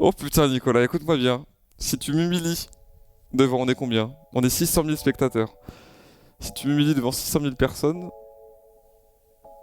Oh putain, Nicolas, écoute-moi bien. Si tu m'humilies devant, on est combien? On est 600 000 spectateurs. Si tu m'humilies devant 600 000 personnes,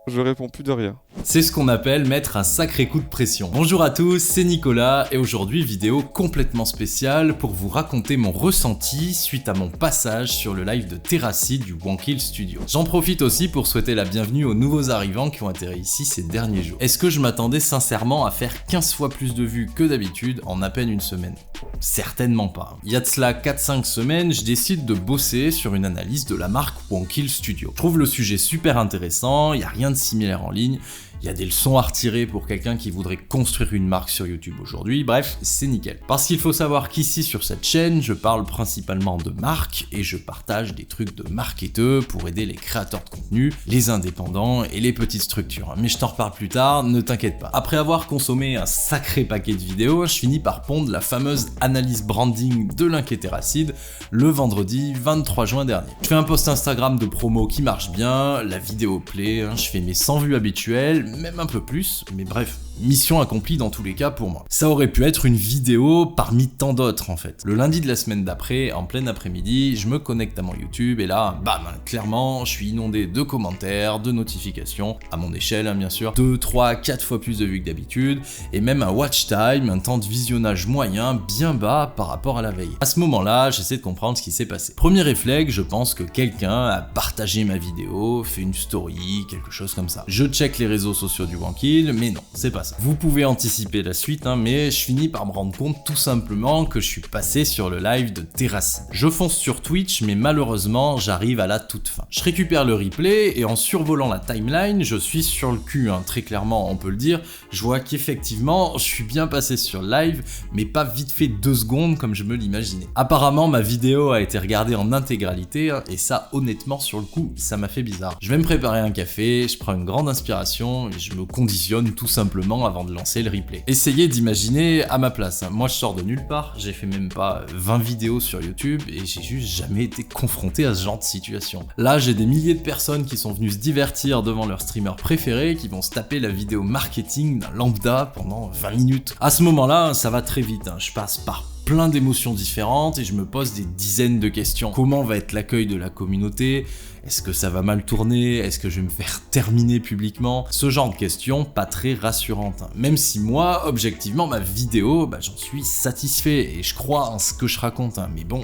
je réponds plus de rien. C'est ce qu'on appelle mettre un sacré coup de pression. Bonjour à tous, c'est Nicolas et aujourd'hui vidéo complètement spéciale pour vous raconter mon ressenti suite à mon passage sur le live de Terracid du Wankill Studio. J'en profite aussi pour souhaiter la bienvenue aux nouveaux arrivants qui ont atterri ici ces derniers jours. Est-ce que je m'attendais sincèrement à faire 15 fois plus de vues que d'habitude en à peine une semaine? Certainement pas. Il y a de cela 4-5 semaines, je décide de bosser sur une analyse de la marque Wankill Studio. Je trouve le sujet super intéressant, il n'y a rien de similaire en ligne, il y a des leçons à retirer pour quelqu'un qui voudrait construire une marque sur YouTube aujourd'hui, bref, c'est nickel. Parce qu'il faut savoir qu'ici sur cette chaîne, je parle principalement de marques et je partage des trucs de marketeux pour aider les créateurs de contenu, les indépendants et les petites structures. Mais je t'en reparle plus tard, ne t'inquiète pas. Après avoir consommé un sacré paquet de vidéos, je finis par pondre la fameuse analyse branding de Terracid le vendredi 23 juin dernier. Je fais un post Instagram de promo qui marche bien, la vidéo plaît, je fais mes 100 vues habituelles, même un peu plus, mais bref, mission accomplie dans tous les cas pour moi. Ça aurait pu être une vidéo parmi tant d'autres en fait. Le lundi de la semaine d'après, en plein après-midi, je me connecte à mon YouTube et là, bam, clairement, je suis inondé de commentaires, de notifications, à mon échelle bien sûr, 2, 3, 4 fois plus de vues que d'habitude, et même un watch time, un temps de visionnage moyen bien bas par rapport à la veille. À ce moment-là, j'essaie de comprendre ce qui s'est passé. Premier réflexe, je pense que quelqu'un a partagé ma vidéo, fait une story, quelque chose comme ça. Je check les réseaux sociaux du Wankill, mais non, c'est pas ça. Vous pouvez anticiper la suite, mais je finis par me rendre compte tout simplement que je suis passé sur le live de Terracid. Je fonce sur Twitch, mais malheureusement, j'arrive à la toute fin. Je récupère le replay et en survolant la timeline, je suis sur le cul, très clairement, on peut le dire. Je vois qu'effectivement, je suis bien passé sur le live, mais pas vite fait 2 secondes comme je me l'imaginais. Apparemment, ma vidéo a été regardée en intégralité, et ça, honnêtement, sur le coup, ça m'a fait bizarre. Je vais me préparer un café, je prends une grande inspiration, et je me conditionne tout simplement avant de lancer le replay. Essayez d'imaginer à ma place. Moi, je sors de nulle part, j'ai fait même pas 20 vidéos sur YouTube, et j'ai juste jamais été confronté à ce genre de situation. Là, j'ai des milliers de personnes qui sont venues se divertir devant leur streamer préféré, qui vont se taper la vidéo marketing d'un lambda pendant 20 minutes. À ce moment-là, ça va très vite, je passe par plein d'émotions différentes et je me pose des dizaines de questions. Comment va être l'accueil de la communauté? Est-ce que ça va mal tourner? Est-ce que je vais me faire terminer publiquement? Ce genre de questions pas très rassurantes. Même si moi, objectivement, ma vidéo, j'en suis satisfait et je crois en ce que je raconte. Mais bon,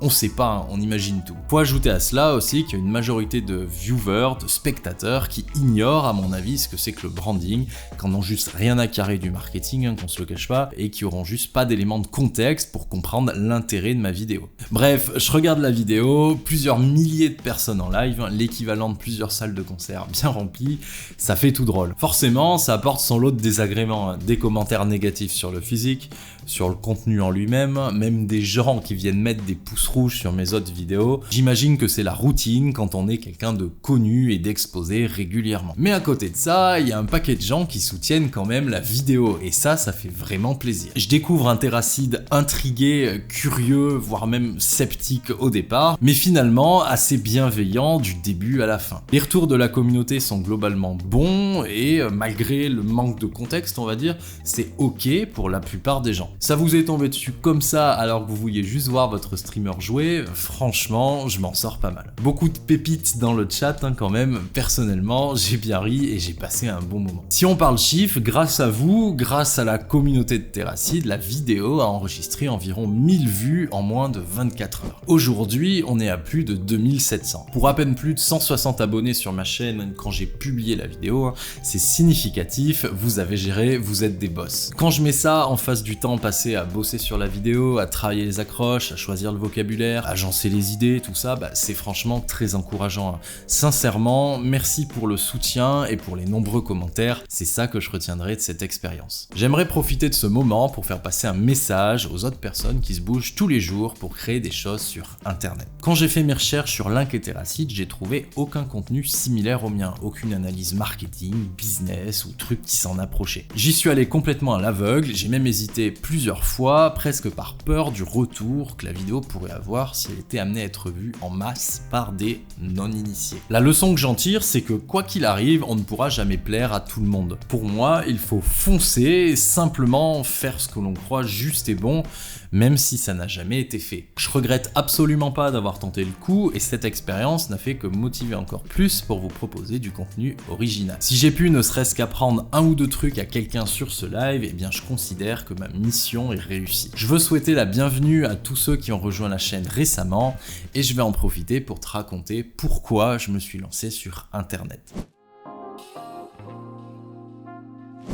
on sait pas, on imagine tout. Faut ajouter à cela aussi qu'il y a une majorité de viewers, de spectateurs qui ignorent à mon avis ce que c'est que le branding, qui n'ont juste rien à carrer du marketing, qu'on se le cache pas, et qui auront juste pas d'éléments de contexte pour comprendre l'intérêt de ma vidéo. Bref, je regarde la vidéo, plusieurs milliers de personnes en live, l'équivalent de plusieurs salles de concert bien remplies, ça fait tout drôle. Forcément, ça apporte son lot de désagréments, des commentaires négatifs sur le physique, sur le contenu en lui-même, même des gens qui viennent mettre des pouces rouges sur mes autres vidéos. J'imagine que c'est la routine quand on est quelqu'un de connu et d'exposé régulièrement. Mais à côté de ça, il y a un paquet de gens qui soutiennent quand même la vidéo, et ça fait vraiment plaisir. Je découvre un Terracid intrigué, curieux, voire même sceptique au départ, mais finalement assez bienveillant du début à la fin. Les retours de la communauté sont globalement bons, et malgré le manque de contexte, on va dire, c'est ok pour la plupart des gens. Ça vous est tombé dessus comme ça alors que vous vouliez juste voir votre streamer jouer, franchement, je m'en sors pas mal. Beaucoup de pépites dans le chat quand même, personnellement, j'ai bien ri et j'ai passé un bon moment. Si on parle chiffres, grâce à vous, grâce à la communauté de Terracid, la vidéo a enregistré environ 1000 vues en moins de 24 heures. Aujourd'hui, on est à plus de 2700. Pour à peine plus de 160 abonnés sur ma chaîne quand j'ai publié la vidéo, c'est significatif, vous avez géré, vous êtes des boss. Quand je mets ça en face du temps passé à bosser sur la vidéo, à travailler les accroches, à choisir le vocabulaire, agencer les idées, tout ça, c'est franchement très encourageant. Sincèrement, merci pour le soutien et pour les nombreux commentaires, c'est ça que je retiendrai de cette expérience. J'aimerais profiter de ce moment pour faire passer un message aux autres personnes qui se bougent tous les jours pour créer des choses sur internet. Quand j'ai fait mes recherches sur Link et Terracid, j'ai trouvé aucun contenu similaire au mien, aucune analyse marketing, business ou truc qui s'en approchait. J'y suis allé complètement à l'aveugle, j'ai même hésité plusieurs fois, presque par peur du retour que la vidéo pourrait avoir si elle était amenée à être vue en masse par des non-initiés. La leçon que j'en tire, c'est que quoi qu'il arrive, on ne pourra jamais plaire à tout le monde. Pour moi, il faut foncer, simplement faire ce que l'on croit juste et bon, même si ça n'a jamais été fait. Je regrette absolument pas d'avoir tenté le coup, et cette expérience n'a fait que me motiver encore plus pour vous proposer du contenu original. Si j'ai pu ne serait-ce qu'apprendre un ou deux trucs à quelqu'un sur ce live, eh bien je considère que ma mission est réussie. Je veux souhaiter la bienvenue à tous ceux qui ont rejoint la chaîne récemment, et je vais en profiter pour te raconter pourquoi je me suis lancé sur Internet.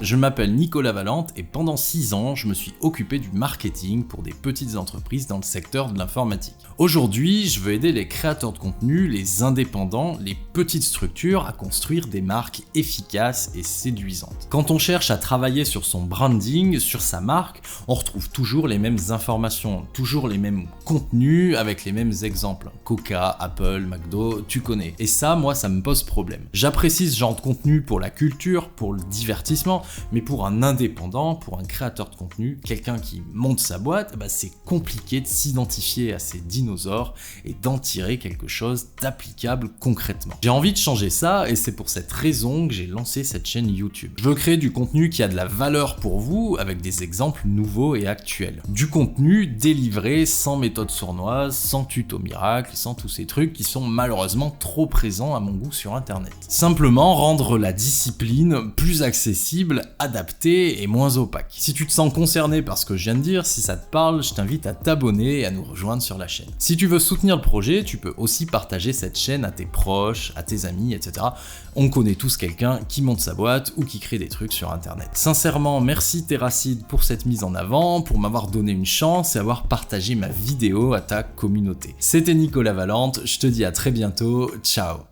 Je m'appelle Nicolas Valente et pendant 6 ans, je me suis occupé du marketing pour des petites entreprises dans le secteur de l'informatique. Aujourd'hui, je veux aider les créateurs de contenu, les indépendants, les petites structures à construire des marques efficaces et séduisantes. Quand on cherche à travailler sur son branding, sur sa marque, on retrouve toujours les mêmes informations, toujours les mêmes contenus avec les mêmes exemples. Coca, Apple, McDo, tu connais. Et ça, moi, ça me pose problème. J'apprécie ce genre de contenu pour la culture, pour le divertissement, mais pour un indépendant, pour un créateur de contenu, quelqu'un qui monte sa boîte, c'est compliqué de s'identifier à ces dinosaures et d'en tirer quelque chose d'applicable concrètement. J'ai envie de changer ça et c'est pour cette raison que j'ai lancé cette chaîne YouTube. Je veux créer du contenu qui a de la valeur pour vous avec des exemples nouveaux et actuels. Du contenu délivré sans méthode sournoise, sans tuto miracle, sans tous ces trucs qui sont malheureusement trop présents à mon goût sur Internet. Simplement rendre la discipline plus accessible, adapté et moins opaque. Si tu te sens concerné par ce que je viens de dire, si ça te parle, je t'invite à t'abonner et à nous rejoindre sur la chaîne. Si tu veux soutenir le projet, tu peux aussi partager cette chaîne à tes proches, à tes amis, etc. On connaît tous quelqu'un qui monte sa boîte ou qui crée des trucs sur Internet. Sincèrement, merci Terracid pour cette mise en avant, pour m'avoir donné une chance et avoir partagé ma vidéo à ta communauté. C'était Nicolas Valente, je te dis à très bientôt, ciao.